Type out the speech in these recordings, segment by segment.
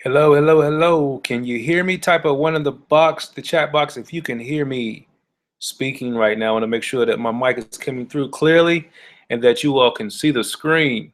Hello, hello, hello. Can you hear me? Type of one in the chat box, if you can hear me speaking right now. I want to make sure that my mic is coming through clearly and that you all can see the screen.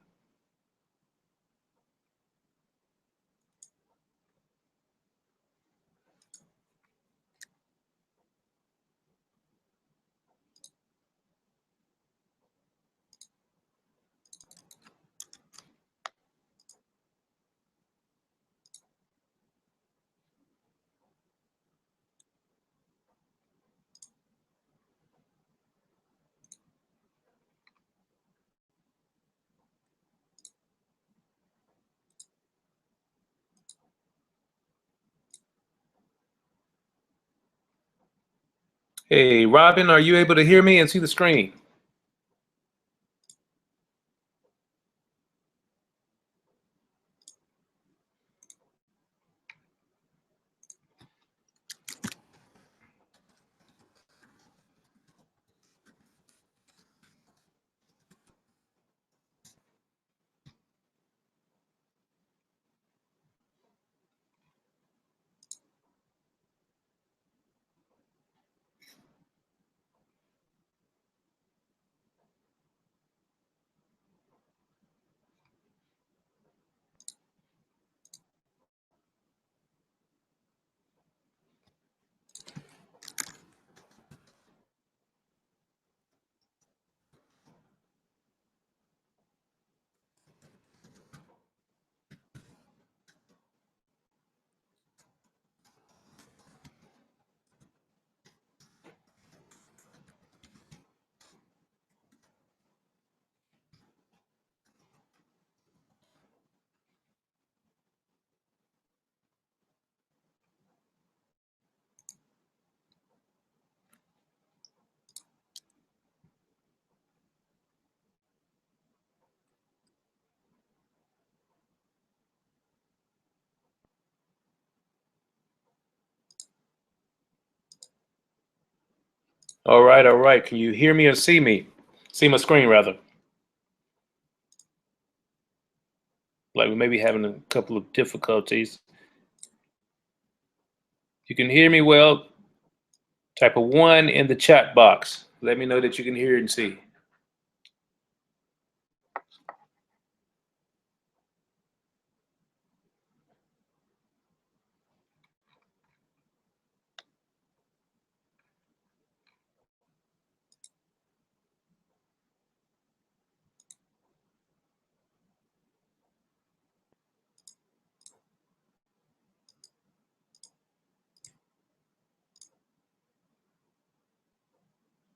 Hey, Robin, are you able to hear me and see the screen? All right, all right. Can you hear me or see me? See my screen, rather. Like we may be having a couple of difficulties. You can hear me well. Type a one in the chat box. Let me know that you can hear and see.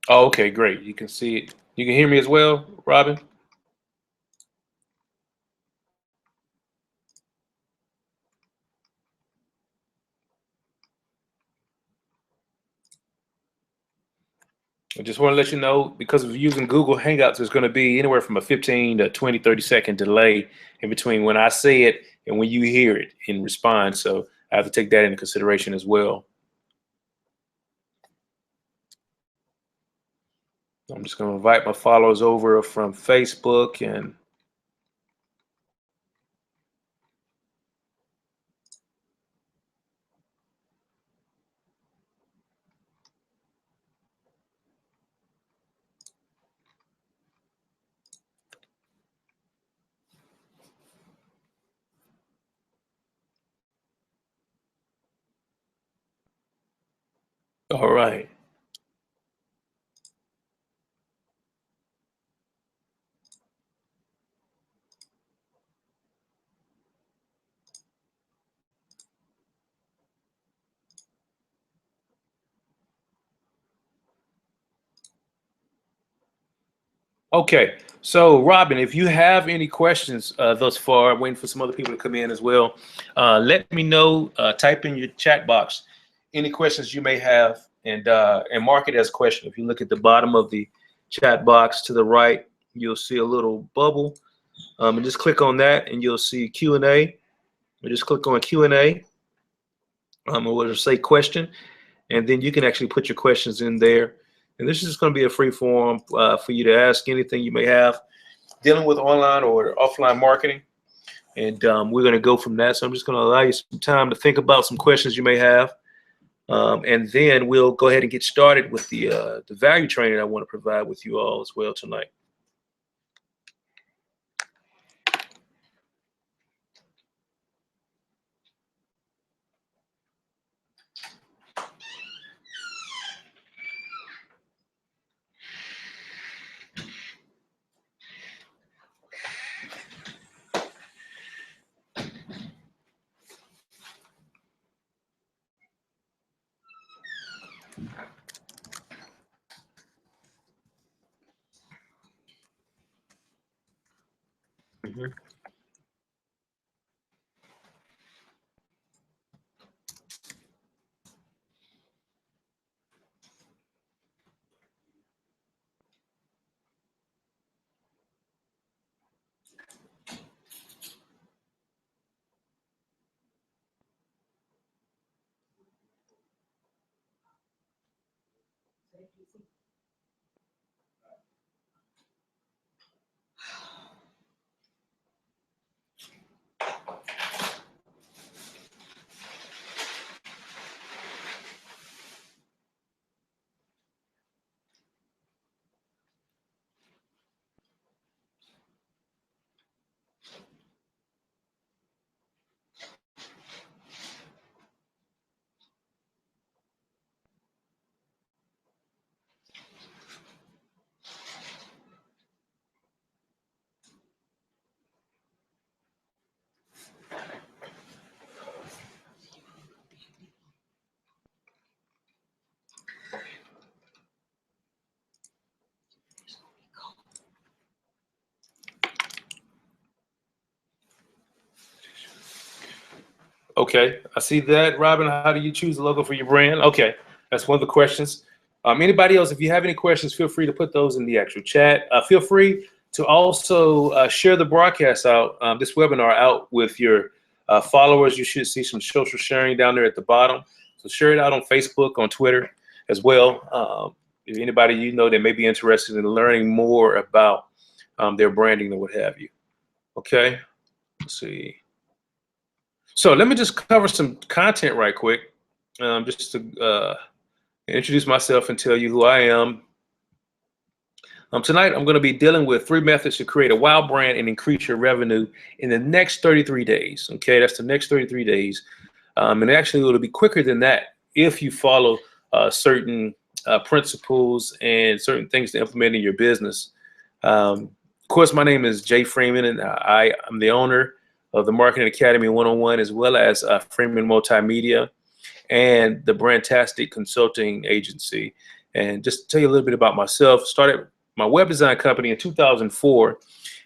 Oh, okay, great. You can see it. You can hear me as well, Robin? I just want to let you know, because of using Google Hangouts, there's going to be anywhere from a 15 to 20, 30-second delay in between when I say it and when you hear it in response. So I have to take that into consideration as well. I'm just going to invite my followers over from Facebook and all right. Okay, so Robin, if you have any questions thus far, I'm waiting for some other people to come in as well. Let me know. Type in your chat box any questions you may have, and mark it as a question. If you look at the bottom of the chat box to the right, you'll see a little bubble, and just click on that, and you'll see Q&A. Just click on Q&A, it will say question, and then you can actually put your questions in there. And this is just going to be a free form for you to ask anything you may have dealing with online or offline marketing. and we're going to go from that. So I'm just going to allow you some time to think about some questions you may have, and then we'll go ahead and get started with the value training I want to provide with you all as well tonight. Mhm. Okay, I see that. Robin, how do you choose a logo for your brand? Okay, that's one of the questions. Anybody else, if you have any questions, feel free to put those in the actual chat. Feel free to also share the broadcast out, this webinar out with your followers. You should see some social sharing down there at the bottom. So share it out on Facebook, on Twitter as well. If anybody you know that may be interested in learning more about their branding or what have you. Okay, let's see. So let me just cover some content right quick, just to introduce myself and tell you who I am. Tonight, I'm going to be dealing with 3 methods to create a wow brand and increase your revenue in the next 33 days. Okay, that's the next 33 days. And actually, it'll be quicker than that if you follow certain principles and certain things to implement in your business. Of course, my name is Jay Freeman, and I am the owner of the Marketing Academy 101, as well as Freeman Multimedia and the Brandtastic Consulting Agency. And just to tell you a little bit about myself, started my web design company in 2004,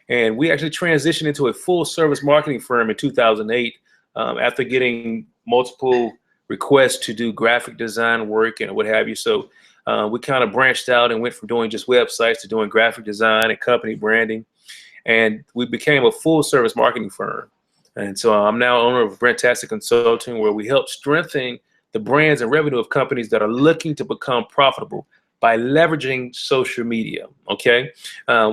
and we actually transitioned into a full service marketing firm in 2008 after getting multiple requests to do graphic design work and what have you. So we kind of branched out and went from doing just websites to doing graphic design and company branding. And we became a full service marketing firm. And so I'm now owner of Brandtastic Consulting, where we help strengthen the brands and revenue of companies that are looking to become profitable by leveraging social media. Okay,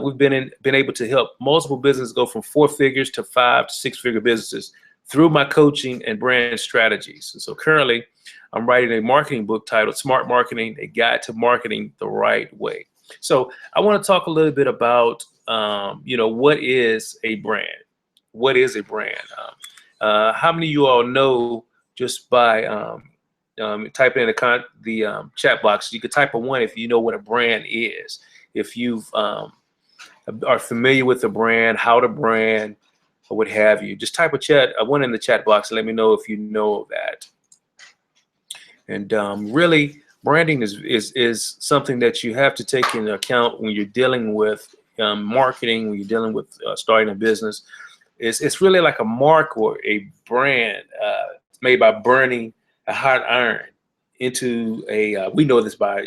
we've been able to help multiple businesses go from 4 figures to 5 to 6 figure businesses through my coaching and brand strategies. And so currently, I'm writing a marketing book titled "Smart Marketing: A Guide to Marketing the Right Way." So I want to talk a little bit about what is a brand? What is a brand? How many of you all know just by typing in the chat box? You could type a 1 if you know what a brand is. If you are familiar with the brand, how to brand, or what have you, just type a 1 in the chat box and let me know if you know that. And really, branding is something that you have to take into account when you're dealing with marketing, when you're dealing with starting a business. It's really like a mark or a brand made by burning a hot iron into a we know this by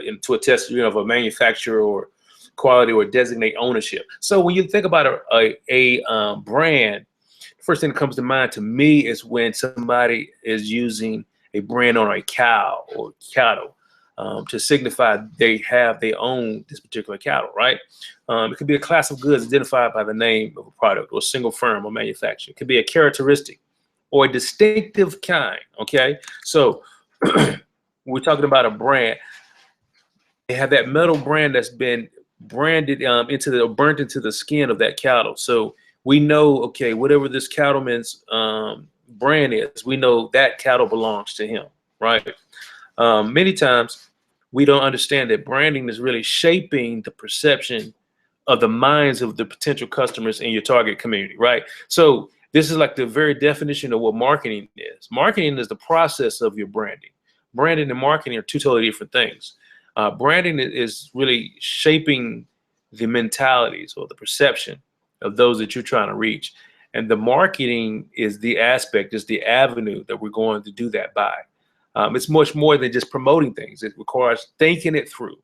into a test of a manufacturer or quality or designate ownership. So when you think about a brand, the first thing that comes to mind to me is when somebody is using a brand on a cow or cattle. to signify they own this particular cattle, right? It could be a class of goods identified by the name of a product or a single firm or manufacturer. It could be a characteristic or a distinctive kind, okay? So we're talking about a brand. They have that metal brand that's been branded burnt into the skin of that cattle. So we know, okay, whatever this cattleman's brand is, we know that cattle belongs to him, right? Many times we don't understand that branding is really shaping the perception of the minds of the potential customers in your target community, right? So this is like the very definition of what marketing is. Marketing is the process of your branding. Branding and marketing are two totally different things. Branding is really shaping the mentalities or the perception of those that you're trying to reach. And the marketing is the aspect, is the avenue that we're going to do that by. It's much more than just promoting things. It requires thinking it through.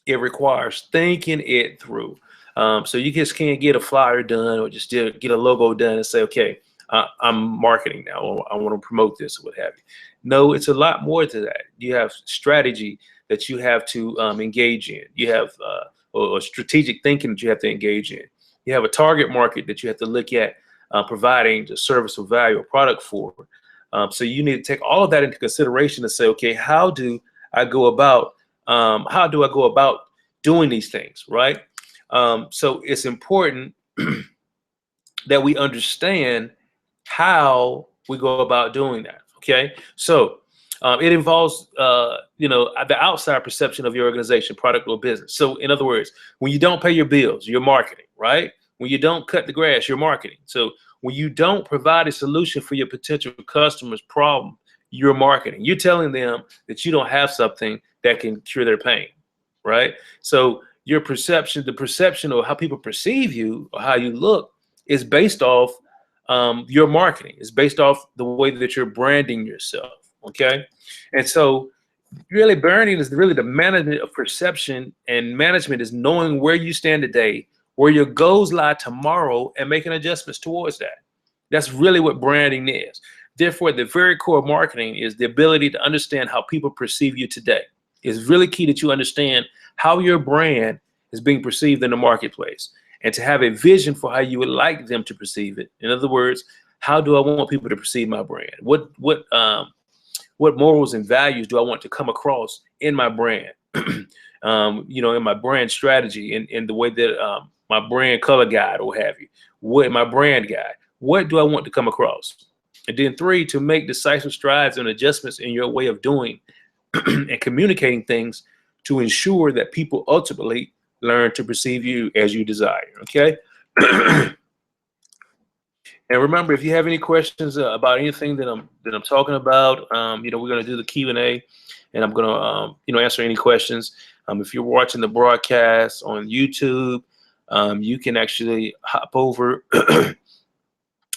It requires thinking it through. So you just can't get a flyer done or just get a logo done and say, okay, I'm marketing now, or I want to promote this or what have you. No, it's a lot more to that. You have strategy that you have to engage in. You have or strategic thinking that you have to engage in. You have a target market that you have to look at providing the service or value or product for. So you need to take all of that into consideration and say, okay, how do I go about doing these things, right? So it's important that we understand how we go about doing that. Okay, so it involves the outside perception of your organization, product, or business. So in other words, when you don't pay your bills, you're marketing, right? When you don't cut the grass, you're marketing. So when you don't provide a solution for your potential customers' problem, you're marketing. You're telling them that you don't have something that can cure their pain, right? So your perception, the perception of how people perceive you or how you look is based off your marketing. It's based off the way that you're branding yourself, okay? And so really branding is really the management of perception, and management is knowing where you stand today, where your goals lie tomorrow, and making adjustments towards that. That's really what branding is. Therefore, the very core of marketing is the ability to understand how people perceive you today. It's really key that you understand how your brand is being perceived in the marketplace, and to have a vision for how you would like them to perceive it. In other words, how do I want people to perceive my brand? What morals and values do I want to come across in my brand? In my brand strategy, in the way that my brand color guide or have you, what my brand guide, what do I want to come across? And then 3, to make decisive strides and adjustments in your way of doing and communicating things to ensure that people ultimately learn to perceive you as you desire, okay? And remember, if you have any questions about anything that I'm talking about, we're going to do the Q&A, and I'm going to answer any questions. If you're watching the broadcast on YouTube, you can actually hop over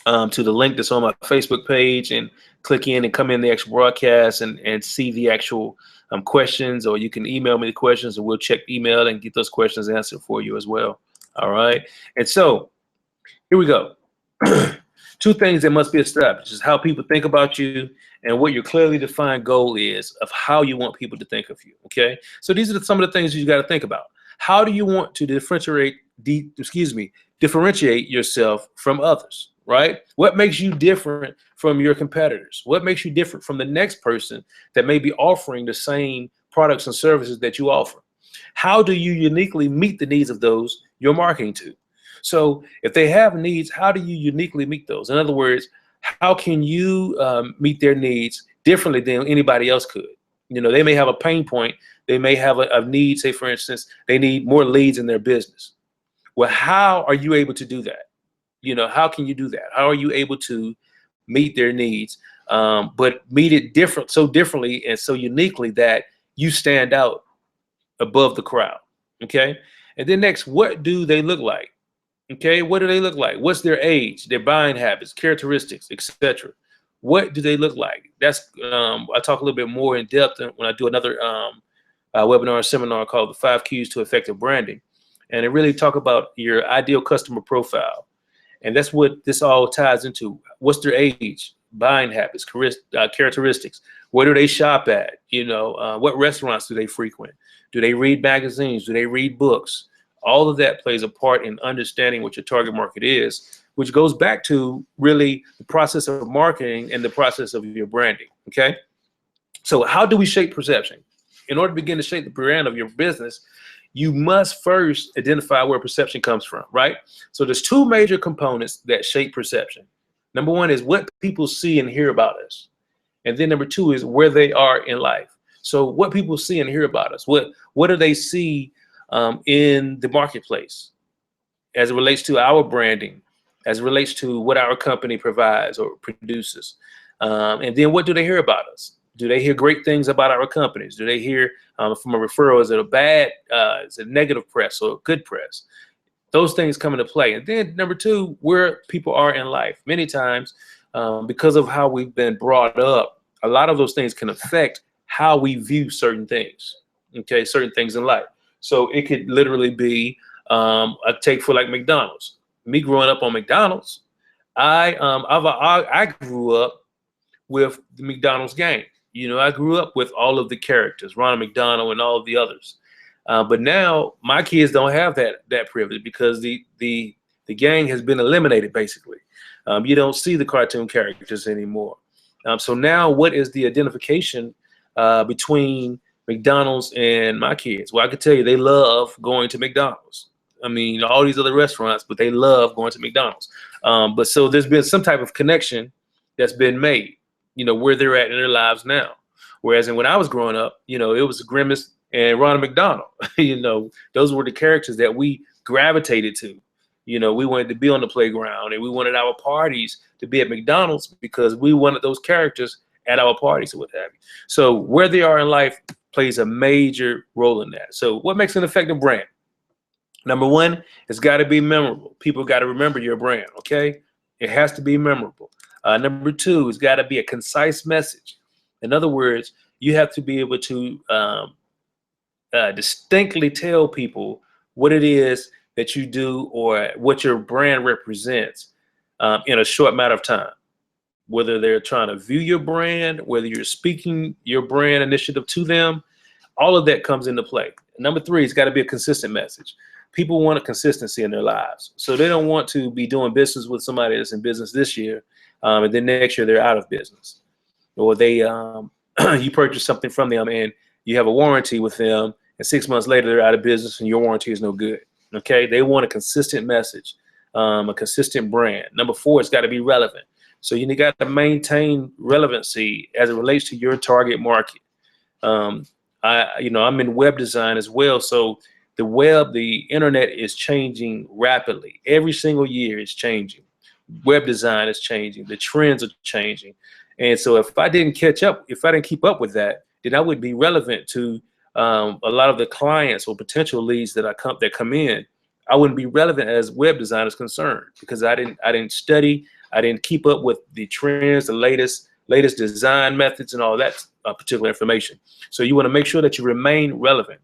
to the link that's on my Facebook page and click in and come in the actual broadcast and see the actual questions, or you can email me the questions and we'll check email and get those questions answered for you as well. All right. And so here we go. 2 things that must be established is how people think about you and what your clearly defined goal is of how you want people to think of you. Okay. So these are some of the things you got to think about. How do you want to differentiate yourself from others? Right? What makes you different from your competitors? What makes you different from the next person that may be offering the same products and services that you offer? How do you uniquely meet the needs of those you're marketing to? So if they have needs, how do you uniquely meet those? In other words, how can you meet their needs differently than anybody else could? They may have a pain point. They may have a need, say, for instance, they need more leads in their business. Well, how are you able to do that? How can you do that? How are you able to meet their needs, but meet it differently and so uniquely that you stand out above the crowd? Okay. And then next, what do they look like? Okay. What do they look like? What's their age, their buying habits, characteristics, etc.? What do they look like? That's I talk a little bit more in depth when I do another webinar or seminar called the 5 Keys to Effective Branding. And I really talk about your ideal customer profile. And that's what this all ties into. What's their age, buying habits, characteristics? Where do they shop at? You know, what restaurants do they frequent? Do they read magazines? Do they read books? All of that plays a part in understanding what your target market is, which goes back to really the process of marketing and the process of your branding. Okay. So how do we shape perception? In order to begin to shape the brand of your business, you must first identify where perception comes from, right? So there's two major components that shape perception. Number one is what people see and hear about us. And then number two is where they are in life. So what people see and hear about us, what do they see in the marketplace as it relates to our branding, as it relates to what our company provides or produces. And then what do they hear about us? Do they hear great things about our companies? Do they hear from a referral? Is it a bad, is it negative press or good press? Those things come into play. And then number two, where people are in life. Many times, because of how we've been brought up, a lot of those things can affect how we view certain things, okay, certain things in life. So it could literally be a take for like McDonald's. Me growing up on McDonald's, I grew up with the McDonald's gang. You know, I grew up with all of the characters, Ronald McDonald and all of the others. But now my kids don't have that privilege because the gang has been eliminated, basically. You don't see the cartoon characters anymore. So now what is the identification between McDonald's and my kids? Well, I could tell you they love going to McDonald's. I mean, all these other restaurants, but they love going to McDonald's. But so there's been some type of connection that's been made, you know, where they're at in their lives now. Whereas when I was growing up, you know, it was Grimace and Ronald McDonald. You know, those were the characters that we gravitated to. You know, we wanted to be on the playground and we wanted our parties to be at McDonald's because we wanted those characters at our parties or what have you. So where they are in life plays a major role in that. So what makes an effective brand? Number one, it's got to be memorable. People got to remember your brand, okay? It has to be memorable. Number two, it's got to be a concise message. In other words, you have to be able to distinctly tell people what it is that you do or what your brand represents in a short matter of time. Whether they're trying to view your brand, whether you're speaking your brand initiative to them, all of that comes into play. Number three, it's got to be a consistent message. People want a consistency in their lives. So they don't want to be doing business with somebody that's in business this year, and then next year they're out of business. Or they, you purchase something from them and you have a warranty with them, and 6 months later they're out of business and your warranty is no good. Okay, they want a consistent message, a consistent brand. Number four, it's got to be relevant. So you got to maintain relevancy as it relates to your target market. I'm in web design as well. So the web, the internet is changing rapidly. Every single year it's changing. Web design is changing. The trends are changing. And so if I didn't catch up, if I didn't keep up with that, then I would be relevant to a lot of the clients or potential leads that come in. I wouldn't be relevant as web design is concerned because I didn't study. I didn't keep up with the trends, the latest design methods and all that particular information. So you want to make sure that you remain relevant.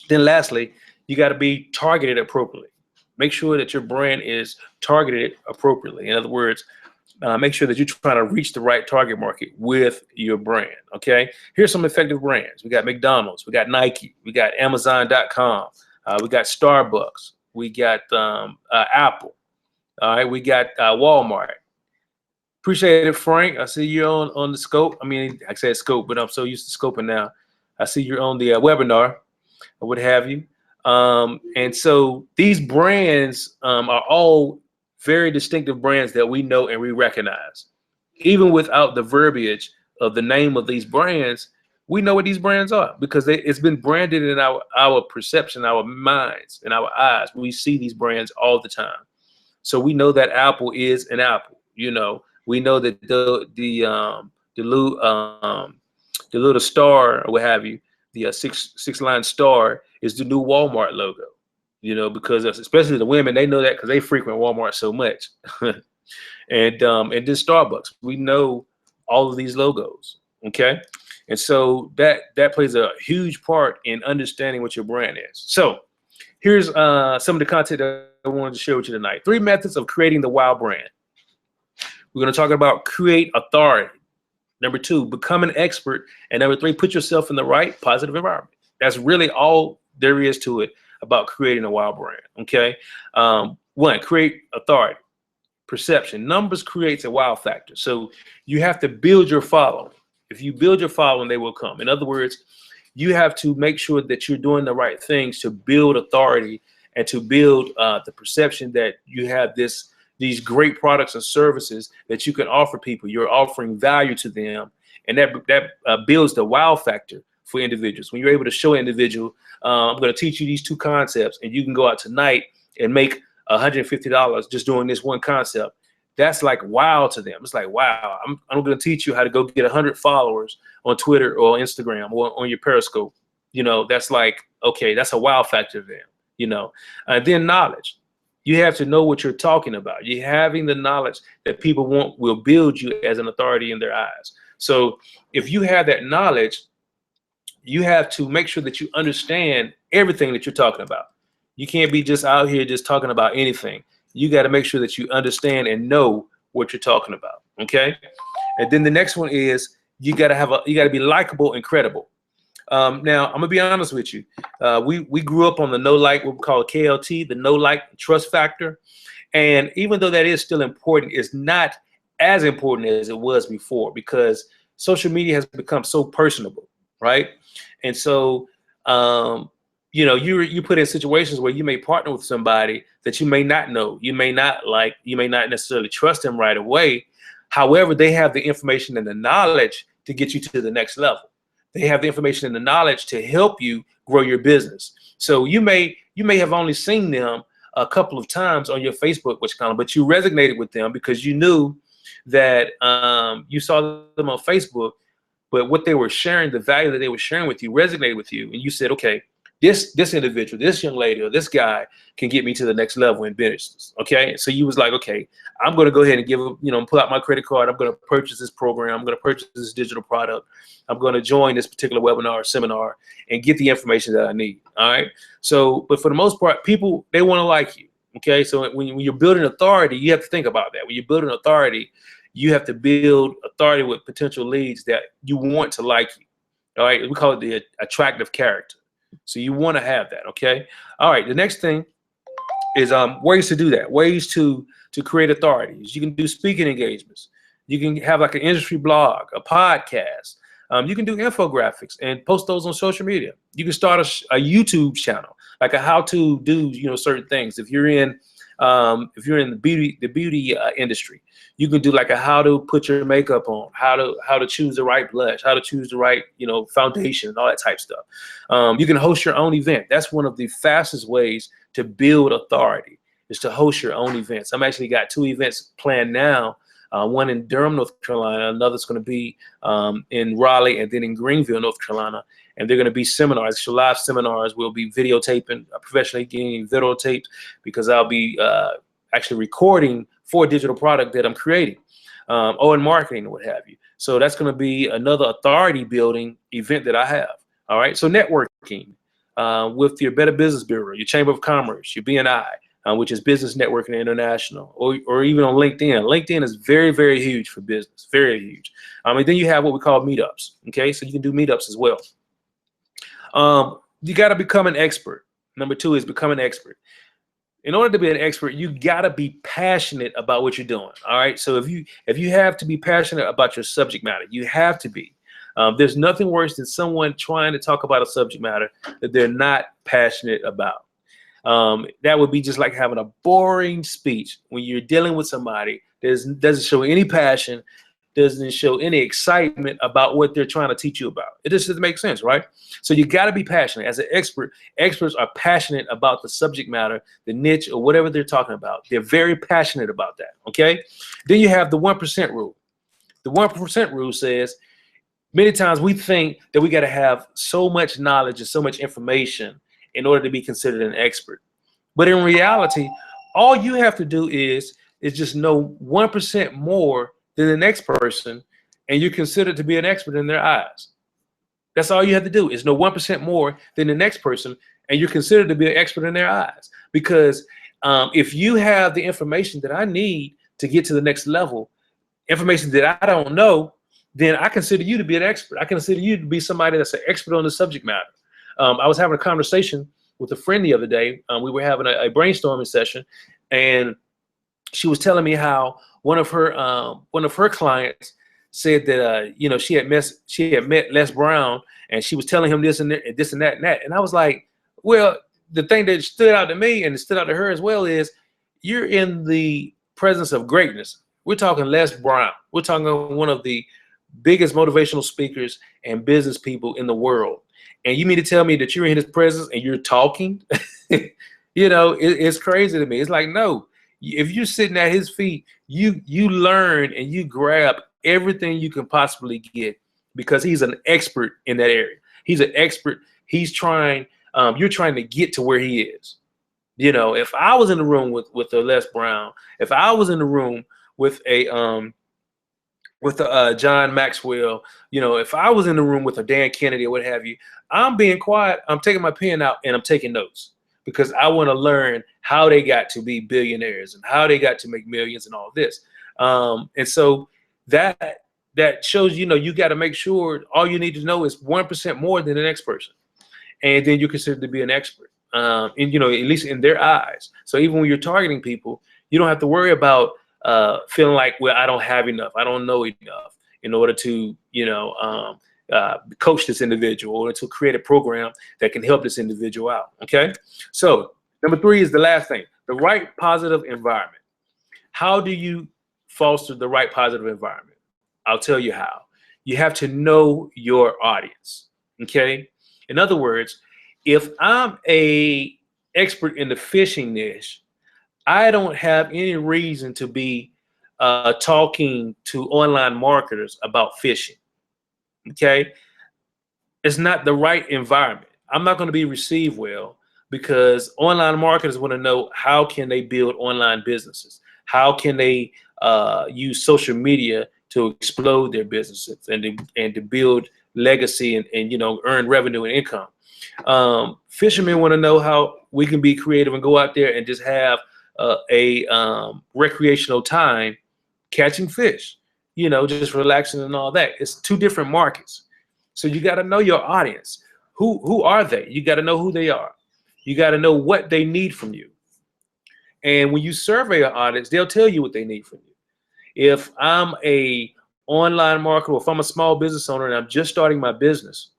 Then lastly, you got to be targeted appropriately. Make sure that your brand is targeted appropriately. In other words, make sure that you're trying to reach the right target market with your brand, okay? Here's some effective brands. We got McDonald's, we got Nike, we got Amazon.com, we got Starbucks, we got Apple, all right? We got Walmart. Appreciate it, Frank. I see you're on the scope. I mean, I said scope, but I'm so used to scoping now. I see you're on the webinar or what have you. And so these brands are all very distinctive brands that we know and we recognize. Even without the verbiage of the name of these brands, we know what these brands are because it's been branded in our perception, our minds, and our eyes. We see these brands all the time. So we know that Apple is an Apple. You know, we know that the little star or what have you, the six line star is the new Walmart logo. You know, because especially the women, they know that because they frequent Walmart so much. and then Starbucks, we know all of these logos, okay? And so that plays a huge part in understanding what your brand is. So here's some of the content that I wanted to share with you tonight. 3 methods of creating the wow brand. We're going to talk about create authority. Number two, become an expert. And number three, put yourself in the right positive environment. That's really all there is to it about creating a wow brand. Okay. One, create authority, perception. Numbers creates a wow factor. So you have to build your following. If you build your following, they will come. In other words, you have to make sure that you're doing the right things to build authority and to build the perception that you have these great products and services that you can offer people. You're offering value to them, and that builds the wow factor for individuals. When you're able to show an individual, I'm going to teach you these two concepts, and you can go out tonight and make $150 just doing this one concept. That's like wow to them. It's like, wow, I'm going to teach you how to go get 100 followers on Twitter or Instagram or on your Periscope. You know, that's like, okay, that's a wow factor to them, you know. Then knowledge. You have to know what you're talking about. You having the knowledge that people want will build you as an authority in their eyes. So if you have that knowledge, you have to make sure that you understand everything that you're talking about. You can't be just out here just talking about anything. You got to make sure that you understand and know what you're talking about. Okay. And then the next one is you got to be likable and credible. Now I'm gonna be honest with you. We grew up on the what we call KLT, the know, like, trust factor. And even though that is still important, it's not as important as it was before, because social media has become so personable, right? And so, you know, you put in situations where you may partner with somebody that you may not know, you may not like, you may not necessarily trust them right away. However, they have the information and the knowledge to get you to the next level. They have the information and the knowledge to help you grow your business. So you may have only seen them a couple of times on your Facebook, but you resonated with them because you knew that you saw them on Facebook, but what they were sharing, the value that they were sharing with you resonated with you. And you said, okay, this individual, this young lady or this guy can get me to the next level in business. Okay. So you was like, okay, I'm going to go ahead and pull out my credit card. I'm going to purchase this program. I'm going to purchase this digital product. I'm going to join this particular webinar or seminar and get the information that I need. All right. So, but for the most part, people, they want to like you. Okay. So when you're building authority, you have to think about that. When you're building authority, you have to build authority with potential leads that you want to like you. All right. We call it the attractive character. So you want to have that. Okay. All right. The next thing is ways to do that. Ways to create authorities. You can do speaking engagements. You can have like an industry blog, a podcast. You can do infographics and post those on social media. You can start a YouTube channel, like a how to do certain things. If you're in the beauty industry, you can do like a how to put your makeup on, how to choose the right blush, how to choose the right foundation, and all that type stuff. You can host your own event. That's one of the fastest ways to build authority, is to host your own events. I'm actually got 2 events planned now. One in Durham, North Carolina. Another's going to be in Raleigh, and then in Greenville, North Carolina. And they're going to be seminars, so live seminars. We'll be videotaping, professionally getting videotaped, because I'll be actually recording for a digital product that I'm creating, or in marketing, or what have you. So that's going to be another authority building event that I have. All right. So networking with your Better Business Bureau, your Chamber of Commerce, your BNI. Which is Business Networking International, or even on LinkedIn. LinkedIn is very, very huge for business, very huge. And then you have what we call meetups. Okay, so you can do meetups as well. You got to become an expert. Number 2 is become an expert. In order to be an expert, you got to be passionate about what you're doing. All right, so if you have to be passionate about your subject matter, you have to be. There's nothing worse than someone trying to talk about a subject matter that they're not passionate about. That would be just like having a boring speech. When you're dealing with somebody that doesn't show any passion, doesn't show any excitement about what they're trying to teach you about. It just doesn't make sense, right? So you got to be passionate. As an expert, experts are passionate about the subject matter, the niche, or whatever they're talking about. They're very passionate about that, okay? Then you have the 1% rule. The 1% rule says many times we think that we got to have so much knowledge and so much information in order to be considered an expert. But in reality, all you have to do is just know 1% more than the next person, and you're considered to be an expert in their eyes. That's all you have to do, is know 1% more than the next person, and you're considered to be an expert in their eyes. Because if you have the information that I need to get to the next level, information that I don't know, then I consider you to be an expert. I consider you to be somebody that's an expert on the subject matter. I was having a conversation with a friend the other day. We were having a brainstorming session, and she was telling me how one of her clients said that she had met Les Brown, and she was telling him this and that, this and that and that. And I was like, well, the thing that stood out to me and it stood out to her as well is you're in the presence of greatness. We're talking Les Brown. We're talking one of the biggest motivational speakers and business people in the world. And you mean to tell me that you're in his presence and you're talking? It's crazy to me. It's like, no, if you're sitting at his feet, you learn and you grab everything you can possibly get, because he's an expert in that area. He's an expert. He's trying, you're trying to get to where he is. If I was in the room with a Les Brown, if I was in the room with a John Maxwell, if I was in the room with a Dan Kennedy or what have you, I'm being quiet. I'm taking my pen out and I'm taking notes, because I want to learn how they got to be billionaires and how they got to make millions and all this. And so that shows, you got to make sure all you need to know is 1% more than the next person. And then you're considered to be an expert, at least in their eyes. So even when you're targeting people, you don't have to worry about feeling like, well, I don't have enough. I don't know enough in order to, coach this individual, or to create a program that can help this individual out. Okay. So number 3 is the last thing, the right positive environment. How do you foster the right positive environment? I'll tell you how. You have to know your audience. Okay. In other words, if I'm a expert in the fishing niche, I don't have any reason to be talking to online marketers about fishing. Okay. It's not the right environment. I'm not going to be received well, because online marketers want to know, how can they build online businesses? How can they use social media to explode their businesses and to build legacy and earn revenue and income? Fishermen want to know how we can be creative and go out there and just have a recreational time catching fish, just relaxing and all that. It's 2 different markets. So you got to know your audience. Who are they? You got to know who they are. You got to know what they need from you. And when you survey an audience, they'll tell you what they need from you. If I'm a online marketer, or if I'm a small business owner and I'm just starting my business,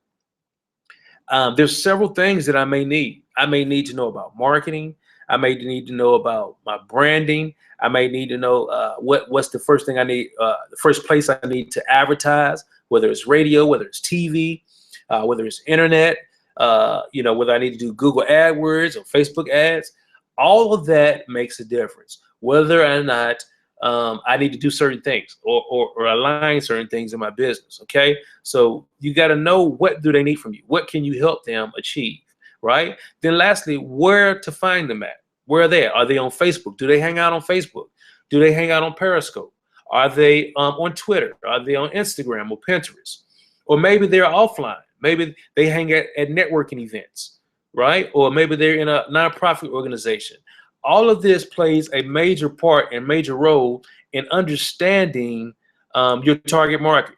there's several things that I may need. I may need to know about marketing. I may need to know about my branding. I may need to know what's the first thing I need, the first place I need to advertise, whether it's radio, whether it's TV, whether it's internet, whether I need to do Google AdWords or Facebook ads. All of that makes a difference, whether or not I need to do certain things or align certain things in my business. Okay, so you got to know, what do they need from you? What can you help them achieve? Right. Then lastly, where to find them at? Where are they? Are they on Facebook? Do they hang out on Facebook? Do they hang out on Periscope? Are they on Twitter? Are they on Instagram or Pinterest? Or maybe they're offline. Maybe they hang at networking events, right? Or maybe they're in a nonprofit organization. All of this plays a major part and major role in understanding your target market,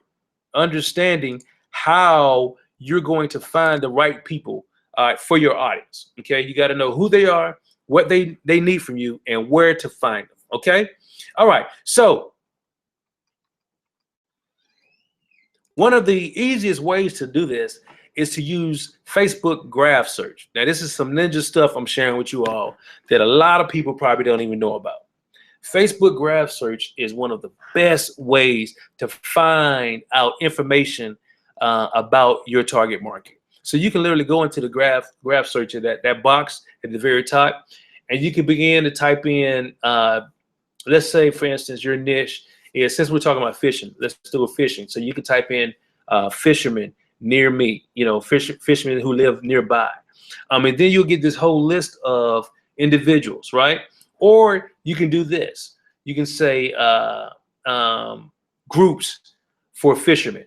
understanding how you're going to find the right people for your audience. Okay, you got to know who they are, what they need from you, and where to find them. Okay, all right. So one of the easiest ways to do this is to use Facebook graph search. Now, this is some ninja stuff I'm sharing with you all that a lot of people probably don't even know about. Facebook graph search is one of the best ways to find out information about your target market. So you can literally go into the graph search of that box at the very top, and you can begin to type in, let's say, for instance, your niche is, since we're talking about fishing, let's do a fishing. So you can type in fishermen near me, fishermen who live nearby. And then you'll get this whole list of individuals, right? Or you can do this. You can say groups for fishermen,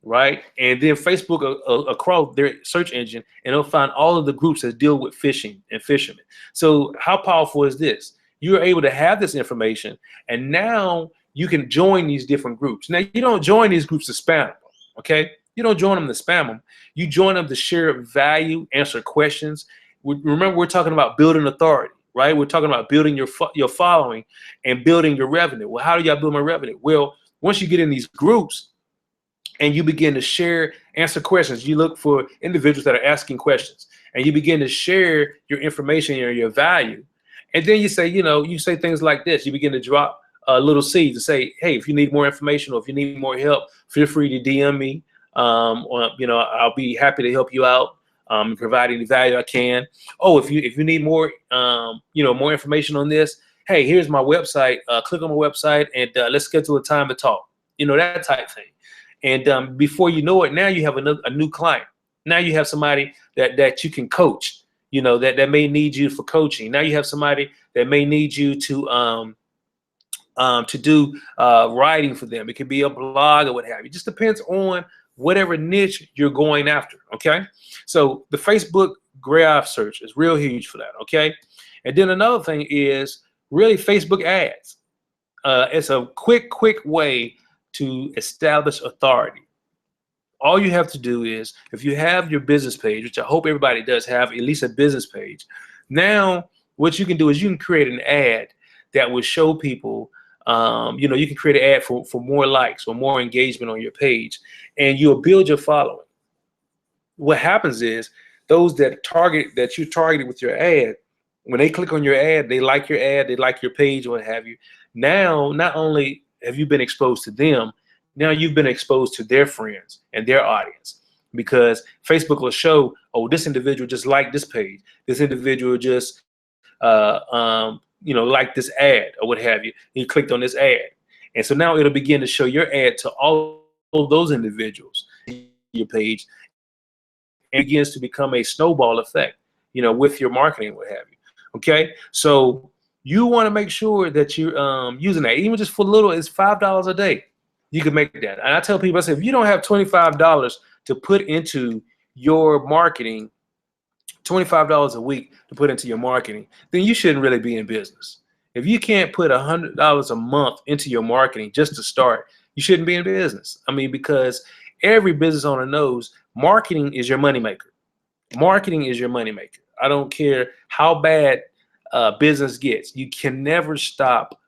right? And then Facebook across their search engine, and they'll find all of the groups that deal with fishing and fishermen. So how powerful is this? You're able to have this information, and now you can join these different groups. Now, you don't join these groups to spam them, okay? You don't join them to spam them. You join them to share value, answer questions. Remember, we're talking about building authority, right? We're talking about building your following and building your revenue. Well, how do y'all build my revenue? Well, once you get in these groups and you begin to share, answer questions, you look for individuals that are asking questions, and you begin to share your information or your value. And then you say, you say things like this. You begin to drop little seeds to say, hey, if you need more information or if you need more help, feel free to DM me. Or, I'll be happy to help you out and provide any value I can. Oh, if you need more, more information on this, hey, here's my website. Click on my website and let's schedule a time to talk. That type thing. And before you know it, now you have a new client. Now you have somebody that you can coach. That may need you for coaching. Now you have somebody that may need you to do writing for them. It could be a blog or what have you. It just depends on whatever niche you're going after. Okay, so the Facebook graph search is real huge for that. Okay, and then another thing is really Facebook ads. It's a quick way to establish authority. All you have to do is, if you have your business page, which I hope everybody does have at least a business page, now what you can do is you can create an ad that will show people, you can create an ad for more likes or more engagement on your page, and you'll build your following. What happens is those that you targeted with your ad, when they click on your ad, they like your ad, they like your page, what have you. Now, not only have you been exposed to them, now you've been exposed to their friends and their audience, because Facebook will show, oh, this individual just liked this page. This individual just, liked this ad or what have you. He clicked on this ad. And so now it'll begin to show your ad to all those individuals, your page, and it begins to become a snowball effect, with your marketing, what have you. Okay. So you want to make sure that you're using that, even just for little, it's $5 a day. You can make that. And I tell people, I say, if you don't have $25 to put into your marketing, $25 a week to put into your marketing, then you shouldn't really be in business. If you can't put $100 a month into your marketing just to start, you shouldn't be in business. I mean, because every business owner knows marketing is your moneymaker. Marketing is your moneymaker. I don't care how bad business gets. You can never stop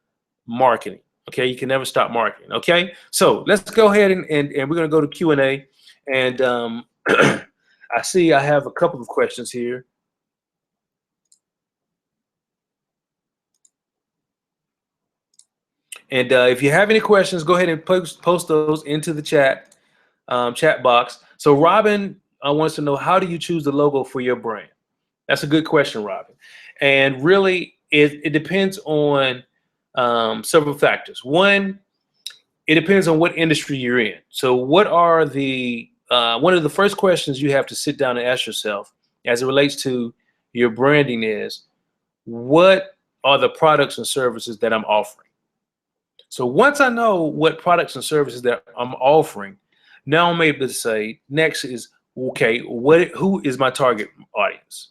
marketing. Okay, you can never stop marketing. Okay, so let's go ahead and we're going to go to Q&A. And I see I have a couple of questions here. And if you have any questions, go ahead and post those into the chat box. So Robin wants to know, how do you choose the logo for your brand? That's a good question, Robin. And really, it depends on several factors. One, it depends on what industry you're in. So what are the one of the first questions you have to sit down and ask yourself as it relates to your branding is, what are the products and services that I'm offering? So once I know what products and services that I'm offering, now I'm able to say, next is, okay, who is my target audience?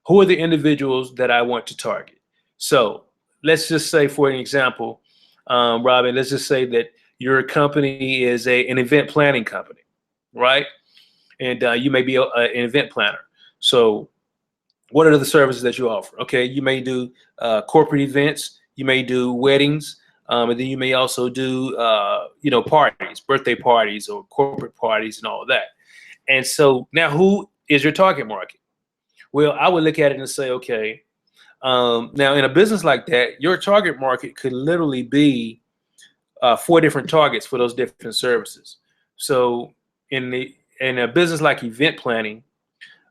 Who are the individuals that I want to target? So let's just say, for an example, Robin, let's just say that your company is an event planning company, right? And you may be an event planner. So what are the services that you offer? Okay, you may do corporate events, you may do weddings, and then you may also do parties, birthday parties or corporate parties and all of that. And so now, who is your target market? Well, I would look at it and say, okay, now in a business like that, your target market could literally be 4 different targets for those different services. So in a business like event planning,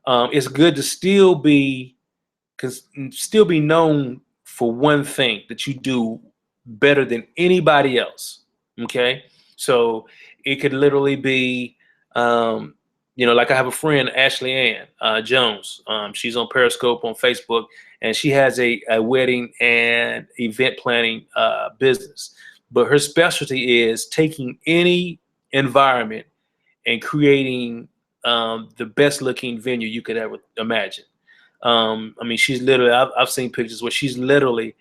it's good to still be known for one thing that you do better than anybody else. Okay, so it could literally be, like I have a friend, Ashley Ann Jones. She's on Periscope on Facebook, and she has a wedding and event planning business. But her specialty is taking any environment and creating the best looking venue you could ever imagine. I mean, she's literally, I've seen pictures where she's literally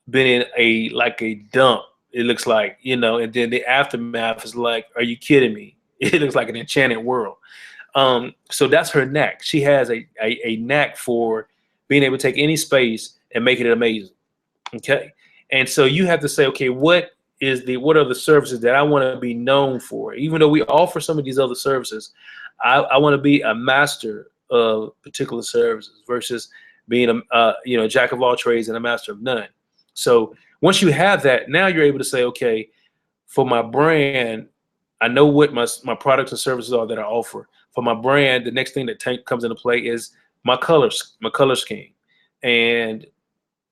been in a dump It looks like, and then the aftermath is like, are you kidding me? It looks like an enchanted world. So that's her knack. She has a knack for being able to take any space and make it amazing. Okay. And so you have to say, okay, what are the services that I want to be known for? Even though we offer some of these other services, I want to be a master of particular services versus being a jack of all trades and a master of none. So once you have that, now you're able to say, okay, for my brand, I know what my products and services are that I offer. For my brand, the next thing that comes into play is my color scheme, and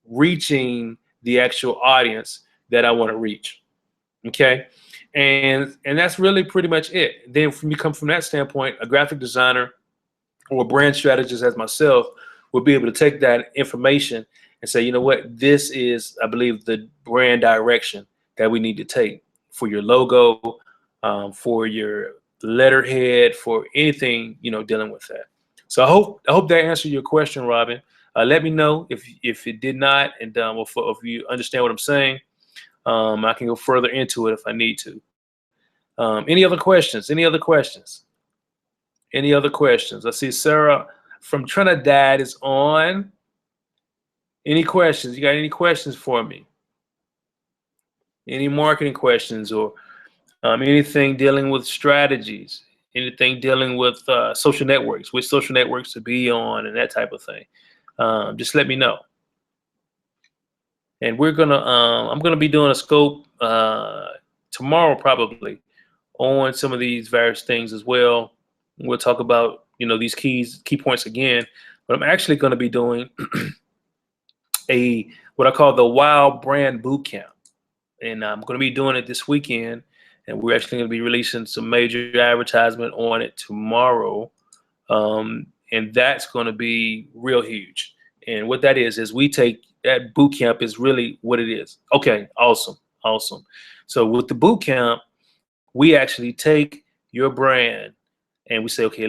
reaching the actual audience that I want to reach. Okay. And that's really pretty much it. Then from you come from that standpoint, a graphic designer or a brand strategist as myself will be able to take that information and say, you know what, this is, I believe, the brand direction that we need to take for your logo, for your letterhead, for anything, dealing with that. So I hope that answered your question, Robin. Let me know if it did not, and if you understand what I'm saying. I can go further into it if I need to. Any other questions? Any other questions? Any other questions? I see Sarah from Trinidad is on. Any questions? You got any questions for me? Any marketing questions, or anything dealing with strategies? Anything dealing with social networks, which social networks to be on, and that type of thing? Just let me know. And I'm gonna be doing a scope tomorrow probably on some of these various things as well. We'll talk about these key points again, but I'm actually going to be doing what I call the Wow Brand Bootcamp, and I'm going to be doing it this weekend, and we're actually going to be releasing some major advertisement on it tomorrow, and that's going to be real huge. And what that is we take that boot camp is really what it is. Okay, awesome. So with the boot camp, we actually take your brand and we say, okay,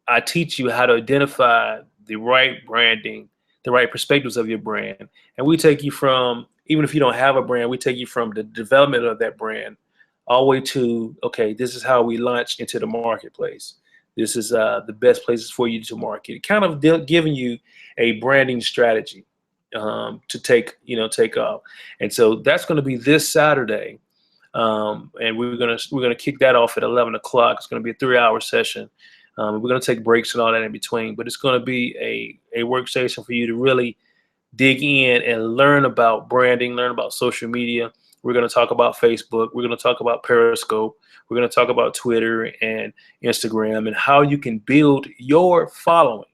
I teach you how to identify the right branding, the right perspectives of your brand. And we take you from, even if you don't have a brand, we take you from the development of that brand all the way to, okay, this is how we launch into the marketplace. This is the best places for you to market. Kind of giving you a branding strategy to take off. And so that's going to be this Saturday. And we're gonna kick that off at 11 o'clock. It's gonna be a 3-hour session. We're gonna take breaks and all that in between, but it's gonna be a workstation for you to really dig in and learn about branding, learn about social media. We're gonna talk about Facebook. We're gonna talk about Periscope. We're gonna talk about Twitter and Instagram and how you can build your following,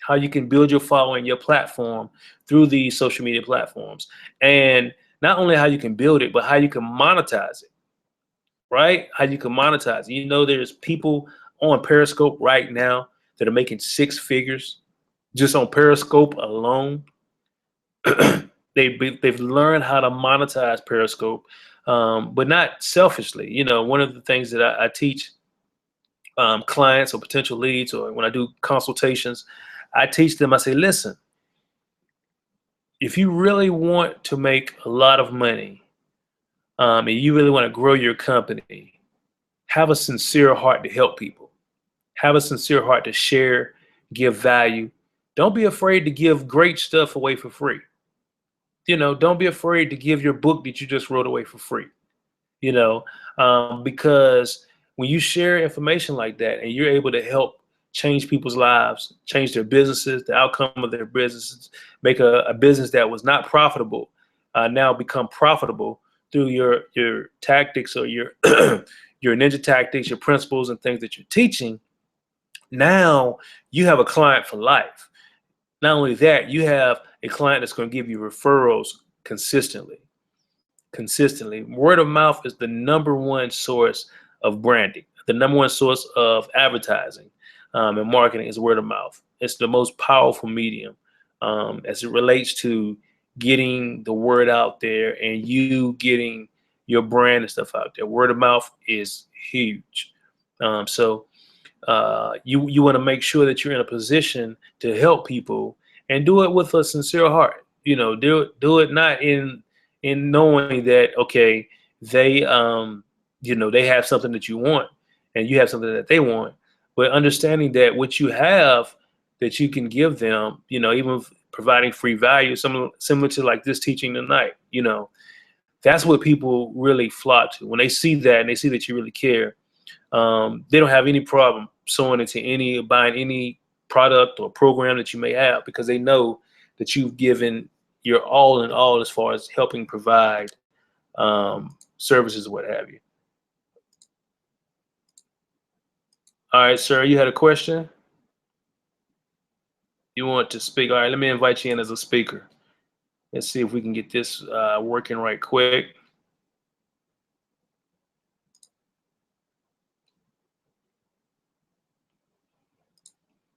your platform through these social media platforms. And not only how you can build it, but how you can monetize it, right? How you can monetize it. There's people on Periscope right now that are making 6 figures just on Periscope alone. They've learned how to monetize Periscope, but not selfishly. One of the things that I teach clients or potential leads, or when I do consultations, I teach them, I say, listen, if you really want to make a lot of money, and you really want to grow your company, have a sincere heart to help people. Have a sincere heart to share, give value. Don't be afraid to give great stuff away for free. Don't be afraid to give your book that you just wrote away for free. Because when you share information like that and you're able to help change people's lives, change their businesses, the outcome of their businesses, make a business that was not profitable now become profitable through your tactics, or your your ninja tactics, your principles and things that you're teaching. Now you have a client for life. Not only that, you have a client that's going to give you referrals consistently. Word of mouth is the #1 source of branding. The #1 source of advertising and marketing is word of mouth. It's the most powerful medium as it relates to getting the word out there and you getting your brand and stuff out there. Word of mouth is huge. So you want to make sure that you're in a position to help people and do it with a sincere heart. Do it not in in knowing that, okay, they they have something that you want and you have something that they want, but understanding that what you have that you can give them, even providing free value, similar to like this teaching tonight, that's what people really flock to. When they see that and they see that you really care, they don't have any problem sewing into buying any product or program that you may have, because they know that you've given your all in all as far as helping provide services, what have you. All right, sir, you had a question? You want to speak? All right, let me invite you in as a speaker. Let's see if we can get this working right quick.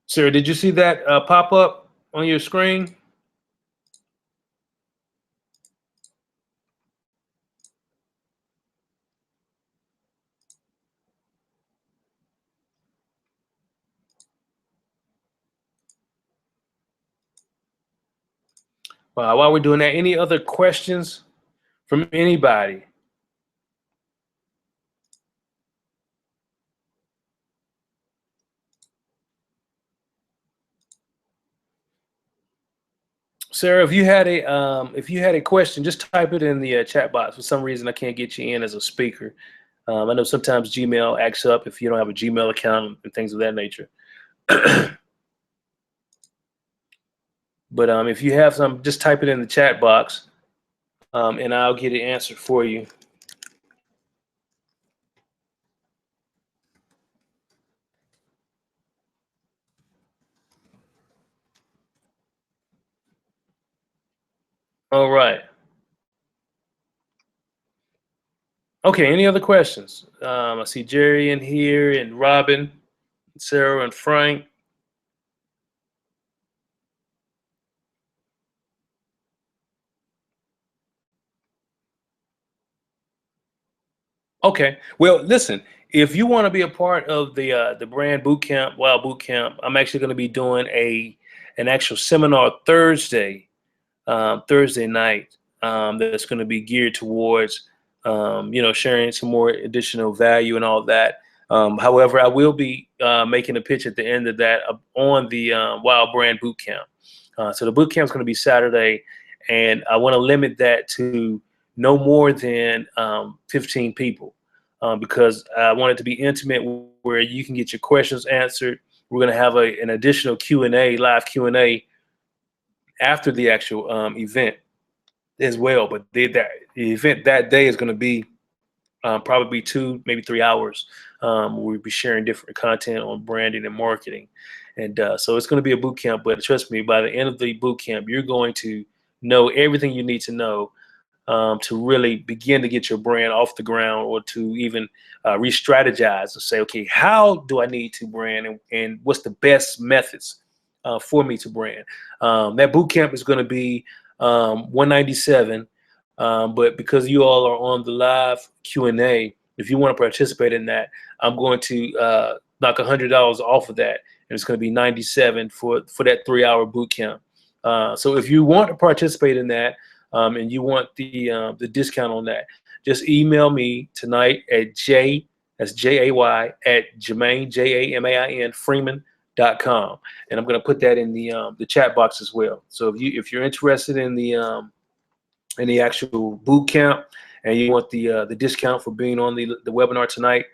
Sir, did you see that pop up on your screen? While we're doing that, any other questions from anybody? Sarah, if you had a question, just type it in the chat box. For some reason, I can't get you in as a speaker. I know sometimes Gmail acts up if you don't have a Gmail account and things of that nature. But if you have some, just type it in the chat box, and I'll get it answered for you. All right. Okay, any other questions? I see Jerry in here, and Robin, Sarah, and Frank. Okay. Well, listen, if you want to be a part of the brand boot camp, Wild Boot Camp, I'm actually going to be doing an actual seminar Thursday night, that's going to be geared towards sharing some more additional value and all that. However, I will be making a pitch at the end of that on the Wild Brand Boot Camp. So the boot camp is going to be Saturday, and I want to limit that to no more than 15 people, because I want it to be intimate, where you can get your questions answered. We're going to have an additional Q&A, live Q&A after the actual event as well. But the event that day is going to be probably 2, maybe 3 hours. We'll be sharing different content on branding and marketing. And so it's going to be a boot camp, but trust me, by the end of the boot camp, you're going to know everything you need to know to really begin to get your brand off the ground, or to even re-strategize and say, okay, how do I need to brand, and what's the best methods for me to brand. That boot camp is going to be $197, but because you all are on the live Q&A, if you want to participate in that, I'm going to knock $100 off of that, and it's going to be $97 for that 3-hour boot camp. So if you want to participate in that, and you want the discount on that, just email me tonight at that's J-A-Y, at Jamain, J-A-M-A-I-N, Freeman.com, and I'm going to put that in the chat box as well. So if you're interested in the actual boot camp, and you want the discount for being on the webinar tonight,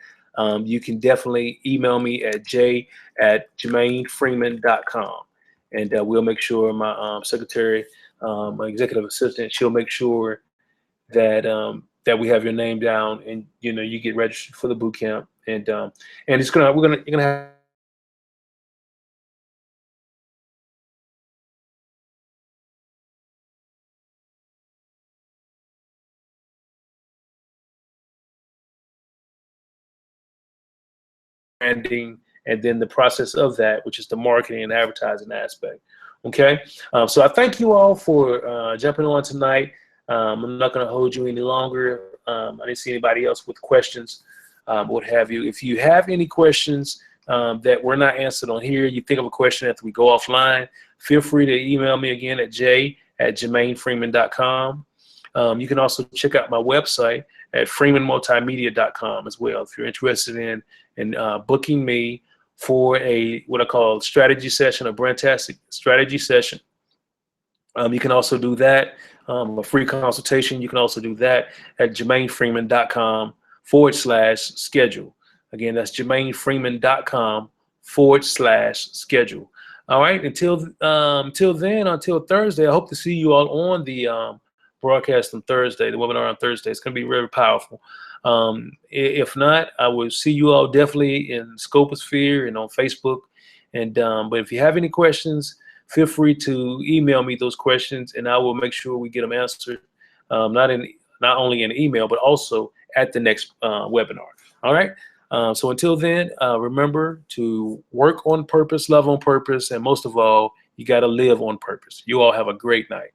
you can definitely email me at j@JamainFreeman.com, and we'll make sure my secretary, my executive assistant, she'll make sure that that we have your name down, and you get registered for the boot camp, and you're gonna have branding, and then the process of that, which is the marketing and advertising aspect. Okay, so I thank you all for jumping on tonight. I'm not going to hold you any longer. I didn't see anybody else with questions, what have you. If you have any questions that were not answered on here, you think of a question after we go offline, feel free to email me again at j@JamainFreeman.com. You can also check out my website at freemanmultimedia.com as well if you're interested in booking me for what I call strategy session, a brandtastic strategy session. You can also do that, a free consultation. You can also do that at jermainefreeman.com/schedule. Again, that's jermainefreeman.com/schedule. All right. Until Thursday, I hope to see you all on the broadcast on Thursday, the webinar on Thursday. It's going to be very powerful. If not, I will see you all definitely in Scoposphere and on Facebook. And but if you have any questions, feel free to email me those questions, and I will make sure we get them answered. Not only in email, but also at the next webinar. All right. So until then, remember to work on purpose, love on purpose, and most of all, you got to live on purpose. You all have a great night.